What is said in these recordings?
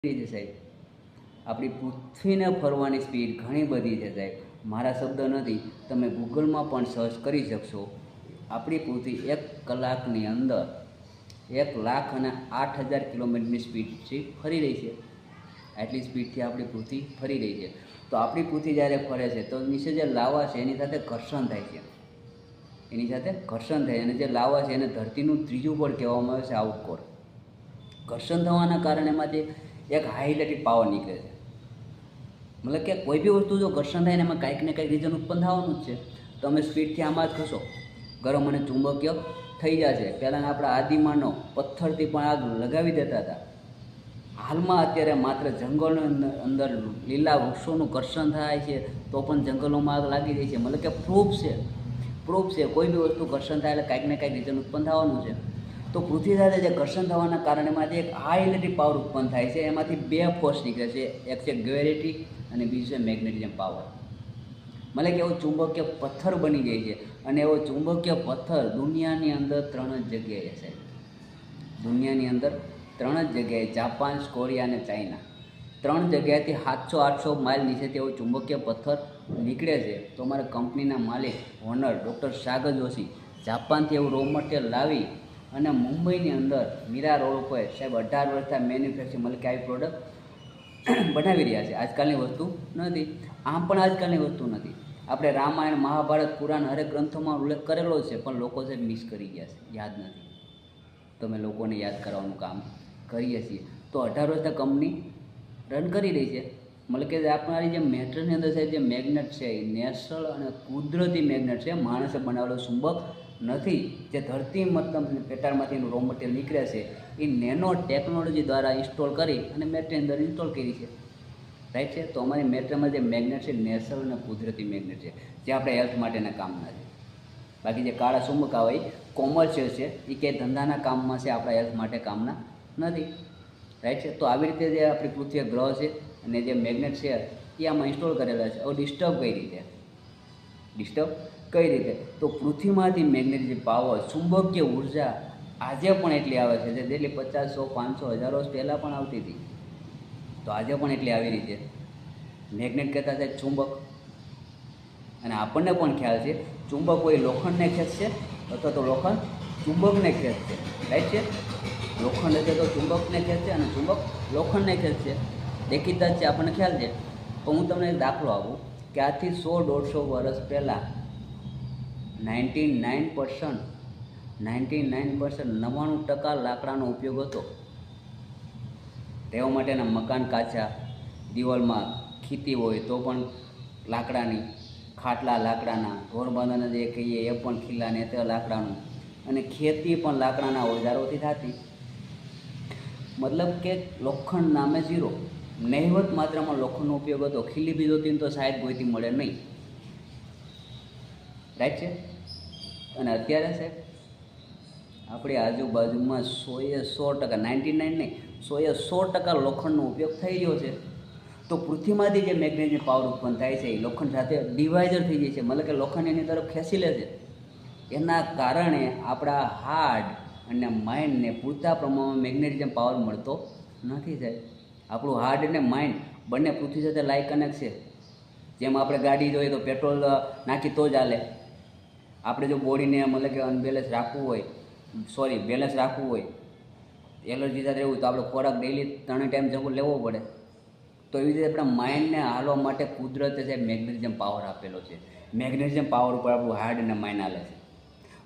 છે સાહેબ, આપણી પૃથ્વીને ફરવાની સ્પીડ ઘણી બધી છે સાહેબ. મારા શબ્દ નથી, તમે ગૂગલમાં પણ સર્ચ કરી શકશો. આપણી પૃથ્વી 1 કલાકની અંદર 1,08,000 કિલોમીટરની સ્પીડથી ફરી રહી છે. આટલી સ્પીડથી આપણી પૃથ્વી ફરી રહી છે. તો આપણી પૃથ્વી જ્યારે ફરે છે તો નીચે જે લાવા છે એની સાથે ઘર્ષણ થાય છે, એની સાથે ઘર્ષણ થાય, અને જે લાવા છે એને ધરતીનું ત્રીજું બળ કહેવામાં આવે છે, આઉટકોર. ઘર્ષણ થવાના કારણે એમાંથી એક હાઈ ઇલેક્ટ્રિક પાવર નીકળે છે. મતલબ કે કોઈ બી વસ્તુ જો ઘર્ષણ થાય ને એમાં કાંઈક ને કાંઈક રીઝન ઉત્પન્ન થવાનું જ છે. તમે સ્પીડથી આમાં જ ખસો, ગરમ અને ચુંબકીય થઈ જશે. પહેલાંના આપણા આદિમાનવ પથ્થરથી પણ આગ લગાવી દેતા હતા. હાલમાં અત્યારે માત્ર જંગલોની અંદર લીલા વૃક્ષોનું ઘર્ષણ થાય છે તો પણ જંગલોમાં આગ લાગી રહી છે. મતલબ કે પ્રૂફ છે કોઈ બી વસ્તુ ઘર્ષણ થાય એટલે કાંઈક ને કાંઈક રીઝન ઉત્પન્ન થવાનું છે. તો પૃથ્વી સાથે જે ઘર્ષણ થવાના કારણે એમાંથી એક હાઈ ઇલેક્ટ્રિક પાવર ઉત્પન્ન થાય છે. એમાંથી 2 ફોર્સ નીકળે છે, એક છે ગ્રેવિટી અને બીજું છે મેગ્નેટિઝમ પાવર. મતલબ કે એવો ચુંબકીય પથ્થર બની જાય છે. અને એવો ચુંબકીય પથ્થર દુનિયાની અંદર 3 જ જગ્યાએ છે. દુનિયાની અંદર 3 જ જગ્યાએ, જાપાન, કોરિયા અને ચાઇના. 3 જગ્યાએથી 700-800 માઇલ નીચેથી એવો ચુંબકીય પથ્થર નીકળે છે. તો અમારા કંપનીના માલિક ઓનર ડૉક્ટર સાગર જોશી જાપાનથી એવું રો મટીરિયલ લાવી અને મુંબઈની અંદર મીરા રોડ ઉપર સાહેબ 18 વર્ષથી મેન્યુફેક્ચરિંગ, મતલબ કે આવી પ્રોડક્ટ બનાવી રહ્યા છે. આજકાલની વસ્તુ નથી, આમ પણ આજકાલની વસ્તુ નથી. આપણે રામાયણ, મહાભારત, પુરાણ હરેક ગ્રંથોમાં ઉલ્લેખ કરેલો છે, પણ લોકો છે મિસ કરી ગયા છે, યાદ નથી. તો અમે લોકોને યાદ કરવાનું કામ કરીએ છીએ. તો 18 વર્ષથી કંપની રન કરી રહી છે. મતલબ કે આપણી જે મેટરની અંદર છે, જે મેગ્નેટ છે એ નેચરલ અને કુદરતી મેગ્નેટ છે, માણસે બનાવેલો ચુંબક નથી. જે ધરતી મતલબ પેટાળમાંથી એનું રો મટીરિયલ નીકળે છે એ નેનો ટેકનોલોજી દ્વારા ઇન્સ્ટોલ કરી અને મેટરની અંદર ઇન્સ્ટોલ કરી છે. રાઈટ છે. તો અમારી મેટરમાં જે મેગ્નેટ છે નેચરલ અને કુદરતી મેગ્નેટ છે, જે આપણે હેલ્થ માટેના કામના છે. બાકી જે કાળા ચુંબક આવે એ કોમર્શિયલ છે, એ કંઈ ધંધાના કામમાં છે, આપણા હેલ્થ માટે કામના નથી. રાઈટ છે. તો આવી રીતે જે આપણી પૃથ્વી ગ્રહ છે અને જે મેગ્નેટ છે એ આમાં ઇન્સ્ટોલ કરેલા છે. હવે ડિસ્ટર્બ કઈ રીતે? તો પૃથ્વીમાંથી મેગ્નેટિક પાવર, ચુંબકીય ઉર્જા આજે પણ એટલી આવે છે, જે જેટલી 50, 100, 500, 1000 વર્ષ પહેલાં પણ આવતી હતી, તો આજે પણ એટલી આવી રહી છે. મેગ્નેટ કહેતા છે ચુંબક. અને આપણને પણ ખ્યાલ છે, ચુંબક કોઈ લોખંડને ખેંચશે અથવા તો લોખંડ ચુંબકને ખેંચશે. રાઈટ છે. લોખંડ હશે તો ચુંબકને ખેંચશે અને ચુંબક લોખંડને ખેંચશે. દેખીતા જ છે, આપણને ખ્યાલ છે. પણ હું તમને એક દાખલો આપું કે આજથી 100-150 વર્ષ પહેલાં 99% લાકડાનો ઉપયોગ હતો. રહેવા માટેના મકાન કાચા, દિવાલમાં ખીતી હોય તો પણ લાકડાની, ખાટલા લાકડાના, ઘર બાંધવાના જે કહીએ એ પણ ખીલા ને તે લાકડાનું, અને ખેતી પણ લાકડાના ઓજારોથી થતી. મતલબ કે લોખંડ નામે ઝીરો, નહિવત માત્રામાં લોખંડનો ઉપયોગ હતો. ખીલી બી જોતી તો શાયદ ગોઈતી મળે નહીં. રાઈટ છે. અને અત્યારે સાહેબ આપણી આજુબાજુમાં 100% 99 નહીં, 100% લોખંડનો ઉપયોગ થઈ રહ્યો છે. તો પૃથ્વીમાંથી જે મેગ્નેટિક પાવર ઉત્પન્ન થાય છે એ લોખંડ સાથે ડિવાઈઝર થઈ જાય છે, મતલબ કે લોખંડ એની તરફ ખેંચી લે છે. એના કારણે આપણા હાર્ટ અને માઇન્ડને પૂરતા પ્રમાણમાં મેગ્નેટિઝમ પાવર મળતો નથી સાહેબ. આપણું હાર્ટ અને માઇન્ડ બંને પૃથ્વી સાથે લાઈક કનેક્ટ છે. જેમ આપણે ગાડી જોઈએ તો પેટ્રોલ નાખી તો જ હાલે. આપણે જો બોડીને મતલબ કે બેલેન્સ રાખવું હોય, એલર્જી સાથે રહેવું તો આપણે ખોરાક ડેઈલી 3 ટાઈમ જમવું લેવો પડે. તો એવી રીતે આપણા માઇન્ડને હાલવા માટે કુદરતે સાહેબ મેગ્નેટિઝમ પાવર આપેલો છે. મેગ્નેટિઝમ પાવર ઉપર આપણું હાર્ટ અને માઇન્ડ હાલે છે.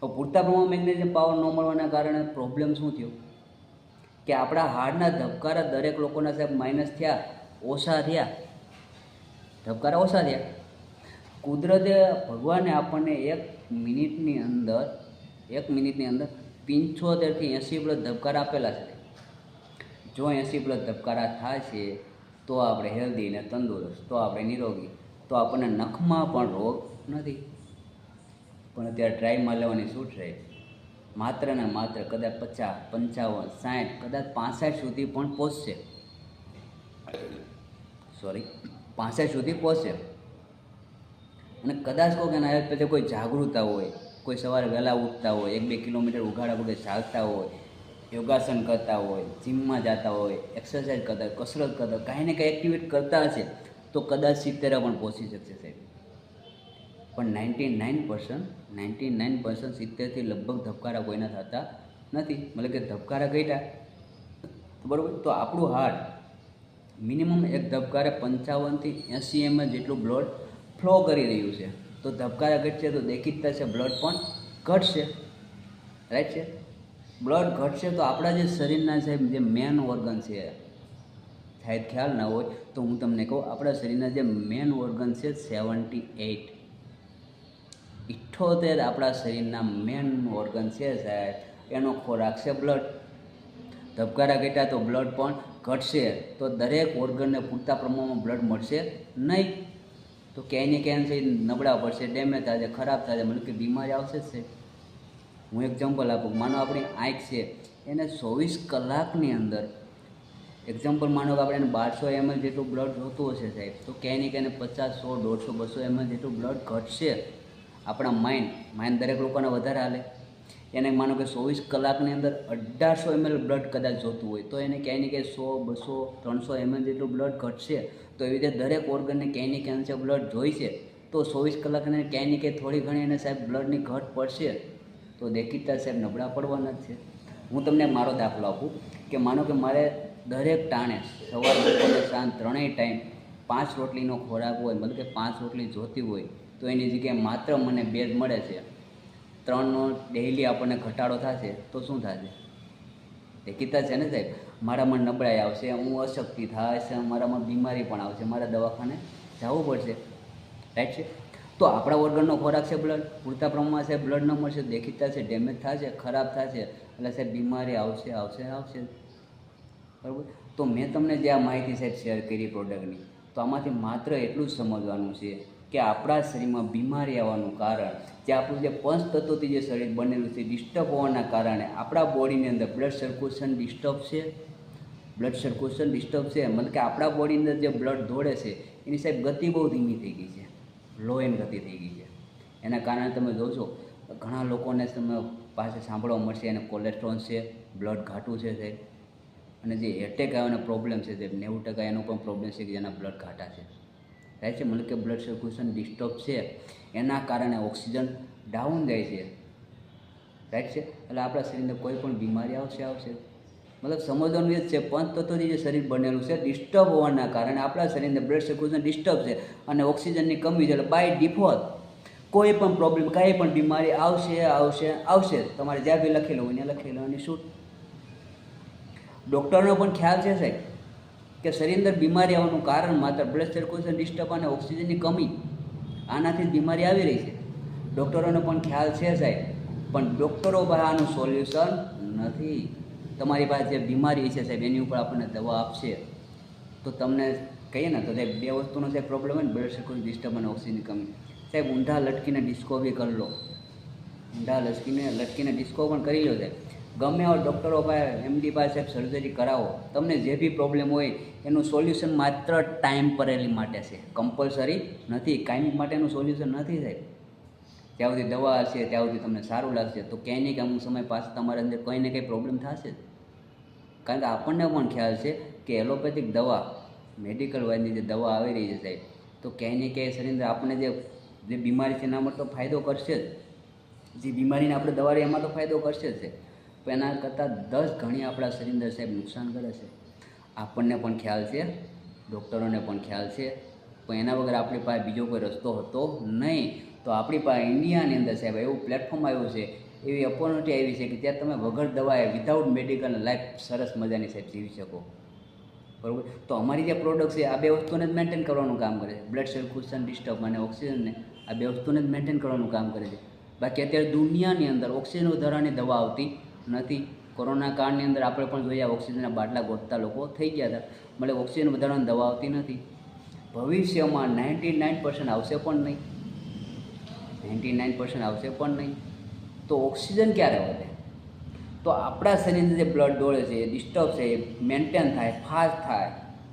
તો પૂરતા પ્રમાણમાં મેગ્નેટિઝમ પાવર ન મળવાના કારણે પ્રોબ્લેમ શું થયો કે આપણા હાર્ટના ધબકારા દરેક લોકોના સાહેબ માઇનસ થયા, ઓછા થયા. કુદરતે, ભગવાને આપણને 1 મિનિટની અંદર 75થી 80 પ્લસ ધબકારા આપેલા છે. જો 80 પ્લસ ધબકારા થાય છે તો આપણે હેલ્ધી ને તંદુરસ્ત, તો આપણે નિરોગી, તો આપણને નખમાં પણ રોગ નથી. પણ અત્યારે ટ્રાયમાં લેવાની છૂટ રહે. માત્ર ને માત્ર કદાચ 50, 55, 60, કદાચ 65 સુધી પણ પહોંચશે. 65 સુધી પહોંચશે. અને કદાચ કહો કે એના પછી કોઈ જાગૃતતા હોય, કોઈ સવારે વહેલા ઉઠતા હોય, 1-2 કિલોમીટર ઉઘાડા પગે ચાલતા હોય, યોગાસન કરતા હોય, જીમમાં જતા હોય, એક્સરસાઇઝ કરતા હોય, કસરત કરતા હોય, કાંઈ ને કાંઈ એક્ટિવિટી કરતા હશે તો કદાચ 70 પણ પહોંચી શકશે સાહેબ. પણ 99% 70થી લગભગ ધબકારા કોઈના થતા નથી. મતલબ કે ધબકારા ઘટ્યા બરાબર, તો આપણું હાર્ટ મિનિમમ એક ધબકારે 55થી 80 ml જેટલું બ્લડ ફ્લો કરી રહ્યું છે. તો ધબકારા ઘટશે તો દેખીતા છે બ્લડ પણ ઘટશે. રાઈટ છે, બ્લડ ઘટશે તો આપણા જે શરીરના સાહેબ જે મેન ઓર્ગન છે, શાયદ ખ્યાલ ના હોય તો હું તમને કહું, આપણા શરીરના જે મેન ઓર્ગન છે 78 આપણા શરીરના મેન ઓર્ગન છે સાહેબ, એનો ખોરાક છે બ્લડ. ધબકારા ઘટ્યા તો બ્લડ પણ ઘટશે, તો દરેક ઓર્ગનને પૂરતા પ્રમાણમાં બ્લડ મળશે નહીં, તો ક્યાંય ને ક્યાંય નબળા પડશે, ડેમેજ થશે, ખરાબ થશે, મતલબ કે બીમારી આવશે જ છે. હું એક્ઝામ્પલ આપું, માનો આપણી આંખ છે એને 24 કલાકની અંદર એક્ઝામ્પલ માનો કે આપણે એને 1200 ml જેટલું બ્લડ જોતું હશે સાહેબ, તો ક્યાંય ને ક્યાંય 50, 100, 150, 200 ml જેટલું બ્લડ ઘટશે. આપણા માઇન્ડ દરેક લોકોને વધારે હાલે, એને માનો કે 24 કલાકની અંદર 1800 ml બ્લડ કદાચ જોતું હોય તો એને ક્યાંય ને ક્યાંય 100, 200, 300 ml જેટલું બ્લડ ઘટશે. તો એવી રીતે દરેક ઓર્ગનને ક્યાંય ને ક્યાંય બ્લડ જોઈશે, તો 24 કલાકને ક્યાંય ને ક્યાંય થોડી ઘણી એને સાહેબ બ્લડની ઘટ પડશે, તો દેખીતા સાહેબ નબળા પડવાના જ છે. હું તમને મારો દાખલો આપું કે માનો કે મારે દરેક ટાણે સવાર, બપોર, સાંજ ત્રણેય ટાઈમ 5 રોટલીનો ખોરાક હોય, મતલબ કે 5 રોટલી જોતી હોય, તો એની જગ્યાએ માત્ર મને 2 જ મળે છે, 3નો ડેઈલી આપણને ઘટાડો થશે તો શું થશે? દેખીતા છે ને સાહેબ, મારામાં નબળાઈ આવશે, હું અશક્તિ થશે, મારામાં બીમારી પણ આવશે, મારે દવાખાને જવું પડશે. રાઈટ છે, તો આપણા ઓર્ગનનો ખોરાક છે બ્લડ, પૂરતા પ્રમાણમાં સાહેબ બ્લડ ન મળશે, દેખીતા છે ડેમેજ થશે, ખરાબ થશે, એટલે સાહેબ બીમારી આવશે. બરાબર, તો મેં તમને જે આ માહિતી સાહેબ શેર કરી પ્રોડક્ટની, તો આમાંથી માત્ર એટલું જ સમજવાનું છે કે આપણા શરીરમાં બીમારી આવવાનું કારણ જે આપણું જે પંચતત્વોથી જે શરીર બનેલું છે ડિસ્ટર્બ હોવાના કારણે આપણા બોડીની અંદર બ્લડ સર્ક્યુલેશન ડિસ્ટર્બ છે. મતલબ કે આપણા બોડીની અંદર જે બ્લડ દોડે છે એની સાહેબ ગતિ બહુ ધીમી થઈ ગઈ છે, લો એન્ડ ગતિ થઈ ગઈ છે. એના કારણે તમે જોશો ઘણા લોકોને તમે પાસે સાંભળવા મળશે એને કોલેસ્ટ્રોલ છે, બ્લડ ઘાટું છે સાહેબ, અને જે એટેક આવવાના પ્રોબ્લેમ છે સાહેબ 90% એનો પણ પ્રોબ્લેમ છે કે જેના બ્લડ ઘાટા છે. થાય છે, મતલબ કે બ્લડ સર્ક્યુલેશન ડિસ્ટર્બ છે, એના કારણે ઓક્સિજન ડાઉન જાય છે. રાઈટ છે, એટલે આપણા શરીરને કોઈ પણ બીમારી આવશે. મતલબ સમજવાનું એ જ છે, પંચતત્વોથી જે શરીર બનેલું છે ડિસ્ટર્બ હોવાના કારણે આપણા શરીરને બ્લડ સર્ક્યુલેશન ડિસ્ટર્બ છે અને ઓક્સિજનની કમી છે, એટલે બાય ડિફોલ્ટ કોઈ પણ પ્રોબ્લેમ, કાંઈ પણ બીમારી આવશે. તમારે જ્યાં બી લખેલું હોય ત્યાં લખી લેવાની છૂટ. ડૉક્ટરનો પણ ખ્યાલ છે સાહેબ કે શરીર અંદર બીમારી આવવાનું કારણ માત્ર બ્લડ સર્ક્યુલેશન ડિસ્ટર્બ અને ઓક્સિજનની કમી, આનાથી જ બીમારી આવી રહી છે. ડૉક્ટરોનો પણ ખ્યાલ છે સાહેબ, પણ ડૉક્ટરો પાસે આનું સોલ્યુશન નથી. તમારી પાસે જે બીમારી છે સાહેબ એની ઉપર આપણને દવા આપશે તો તમને કહીએ ને તો સાહેબ 2 વસ્તુનો સાહેબ પ્રોબ્લેમ હોય ને, બ્લડ સર્ક્યુલેશન ડિસ્ટર્બ અને ઓક્સિજનની કમી. સાહેબ ઊંધા લટકીને ડિસ્કો બી કરી લો, ઊંધા લટકીને ડિસ્કો પણ કરી લો સાહેબ. ગમે એવા ડૉક્ટરો પાસે, MD પાસે સાહેબ સર્જરી કરાવો, તમને જે બી પ્રોબ્લેમ હોય એનું સોલ્યુશન માત્ર ટાઈમ્પરરી માટે છે, કમ્પલસરી નથી. કાયમી માટેનું સોલ્યુશન નથી સાહેબ. જ્યાં સુધી દવા હશે ત્યાં સુધી તમને સારું લાગશે, તો ક્યાંય ને ક્યાંય અમુક સમય પાછળ તમારા અંદર કંઈ ને કંઈ પ્રોબ્લેમ થશે જ. કારણ કે આપણને પણ ખ્યાલ છે કે એલોપેથિક દવા, મેડિકલ વાઇઝની જે દવા આવી રહી છે સાહેબ, તો ક્યાંય ને ક્યાંય શરીર અંદર આપણને જે બીમારી છે એના માટે તો ફાયદો કરશે જ. જે બીમારીને આપણે દવા એમાં તો ફાયદો કરશે જ છે, પણ એના કરતાં 10 ગણી આપણા શરીર અંદર સાહેબ નુકસાન કરે છે. આપણને પણ ખ્યાલ છે, ડૉક્ટરોને પણ ખ્યાલ છે, પણ એના વગર આપણી પાસે બીજો કોઈ રસ્તો હતો નહીં. તો આપણી પાસે ઇન્ડિયાની અંદર સાહેબ એવું પ્લેટફોર્મ આવ્યું છે, એવી ઓપોર્ચ્યુનિટી આવી છે કે ત્યાં તમે વગર દવાએ વિધાઉટ મેડિકલ લાઈફ સરસ મજાની સાહેબ જીવી શકો. બરાબર, તો અમારી જે પ્રોડક્ટ છે આ 2 વસ્તુને જ મેન્ટેન કરવાનું કામ કરે છે, બ્લડ સર્ક્યુલેશન ડિસ્ટર્બ અને ઓક્સિજનને, આ 2 વસ્તુને જ મેન્ટેન કરવાનું કામ કરે છે. બાકી અત્યારે દુનિયાની અંદર ઓક્સિજન વધારાની દવા આવતી નથી. કોરોના કાળની અંદર આપણે પણ જોઈએ ઓક્સિજનના બાટલા ગોતતા લોકો થઈ ગયા હતા, મતલબ ઓક્સિજન વધારાની દવા આવતી નથી. ભવિષ્યમાં 99% આવશે પણ નહીં, 99% આવશે પણ નહીં. તો ઓક્સિજન ક્યારે વધે? તો આપણા શરીરની જે બ્લડ દોડે છે એ ડિસ્ટર્બ છે, એ મેન્ટેન થાય, ફાસ્ટ થાય,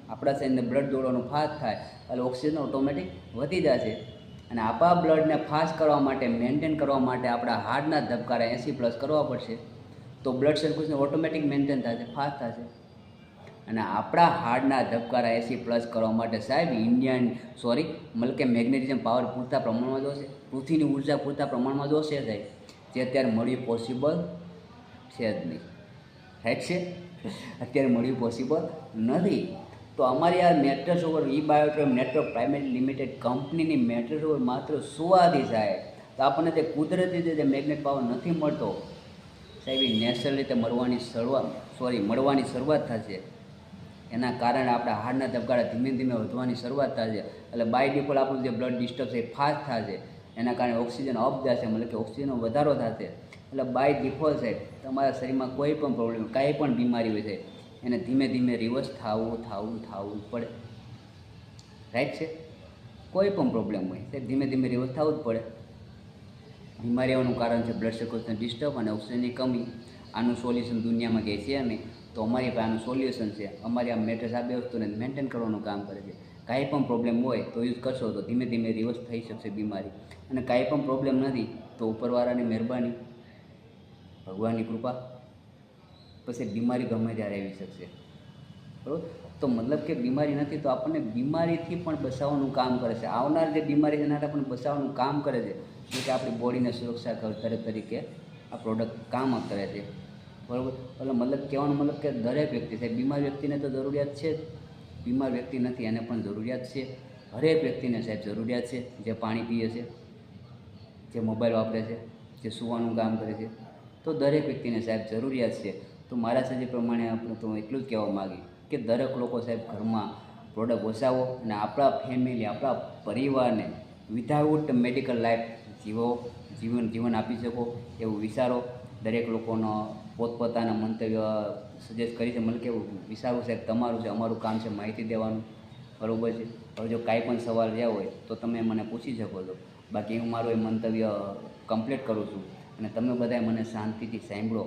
આપણા શરીરને બ્લડ દોડવાનું ફાસ્ટ થાય એટલે ઓક્સિજન ઓટોમેટિક વધી જશે. અને આપણા બ્લડને ફાસ્ટ કરવા માટે, મેન્ટેન કરવા માટે આપણા હાર્ટના ધબકારા 80+ કરવા પડશે. તો બ્લડ સર્ક્યુલેશન ઓટોમેટિક મેન્ટેન થશે, ફાસ્ટ થશે. અને આપણા હાર્ટના ધબકારા 80+ કરવા માટે સાહેબ મતલબ કે મેગ્નેટિઝમ પાવર પૂરતા પ્રમાણમાં જોશે, પૃથ્વીની ઉર્જા પૂરતા પ્રમાણમાં જોશે સાહેબ, જે અત્યારે મળ્યું પોસિબલ છે જ નહીં. રાઈટ છે, અત્યારે મળ્યું પોસિબલ નથી. તો અમારી આ મેટ્રેસ ઓવર બાયોટ્રેમ નેટવર્ક પ્રાઇવેટ લિમિટેડ કંપનીની મેટ્રેસ ઓવર માત્ર સુવાથી સાહેબ. તો આપણને તે કુદરતી રીતે જે મેગ્નેટ પાવર નથી મળતો સાહેબ, એ નેચરલ રીતે મળવાની શરૂઆત થશે. એના કારણે આપણા હાર્ટના ધબકારા ધીમે ધીમે વધવાની શરૂઆત થશે. એટલે બાય ડિફોલ્ટ આપણું જે બ્લડ ડિસ્ટર્બ છે એ ફાસ્ટ થશે. એના કારણે ઓક્સિજન અપ જશે, મતલબ કે ઓક્સિજનનો વધારો થશે. એટલે બાય ડિફોલ્ટ સાહેબ તમારા શરીરમાં કોઈ પણ પ્રોબ્લેમ, કાંઈ પણ બીમારી હોય છે, એને ધીમે ધીમે રિવર્સ થવું પડે. રાઈટ છે, કોઈ પણ પ્રોબ્લેમ હોય સાહેબ ધીમે ધીમે રિવર્સ થવું જ પડે. બીમારીઓનું કારણ છે બ્લડ સર્ક્યુલેશન ડિસ્ટર્બ અને ઓક્સિજનની કમી. આનું સોલ્યુશન દુનિયામાં કંઈ છે નહીં, તો અમારી પાસે આનું સોલ્યુશન છે. અમારી આ મેટ્રેસ આ બે વસ્તુને મેન્ટેન કરવાનું કામ કરે છે. કાંઈ પણ પ્રોબ્લેમ હોય તો યુઝ કરશો તો ધીમે ધીમે રિવર્સ થઈ શકશે બીમારી. અને કાંઈ પણ પ્રોબ્લેમ નથી તો ઉપરવાળાની મહેરબાની, ભગવાનની કૃપા, પછી બીમારી ગમે ત્યારે આવી શકશે. બરાબર, તો મતલબ કે બીમારી નથી તો આપણને બીમારીથી પણ બચાવવાનું કામ કરે છે. આવનાર જે બીમારી છે એનાથી પણ બચાવવાનું કામ કરે છે. એટલે કે આપણી બોડીને સુરક્ષા તરીકે આ પ્રોડક્ટ કામ કરે છે. બરાબર, એટલે મતલબ કહેવાનો મતલબ કે દરેક વ્યક્તિ સાહેબ, બીમાર વ્યક્તિને તો જરૂરિયાત છે જ, બીમાર વ્યક્તિ નથી એને પણ જરૂરિયાત છે. હરેક વ્યક્તિને સાહેબ જરૂરિયાત છે, જે પાણી પીએ છે, જે મોબાઈલ વાપરે છે, જે સૂવાનું કામ કરે છે, તો દરેક વ્યક્તિને સાહેબ જરૂરિયાત છે. તો મારા સજે પ્રમાણે આપણે તો એટલું જ કહેવા માગીએ કે દરેક લોકો સાહેબ ઘરમાં પ્રોડક્ટ વસાવો અને આપણા ફેમિલી, આપણા પરિવારને વિધાઉટ મેડિકલ લાઈફ જીવન આપી શકો એવું વિચારો. દરેક લોકોનો પોતપોતાના મંતવ્ય સજેસ્ટ કરી છે, મતલબ કે એવું વિચારવું સાહેબ તમારું છે, અમારું કામ છે માહિતી દેવાનું. બરાબર છે. હવે જો કાંઈ પણ સવાલ રહ્યા હોય તો તમે મને પૂછી શકો છો. બાકી હું મારું એ મંતવ્ય કમ્પ્લીટ કરું છું અને તમે બધાએ મને શાંતિથી સાંભળો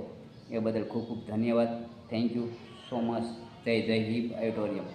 એ બદલ ખૂબ ખૂબ ધન્યવાદ. Thank you so much. જય હિન્દ ઓડિટોરિયમ.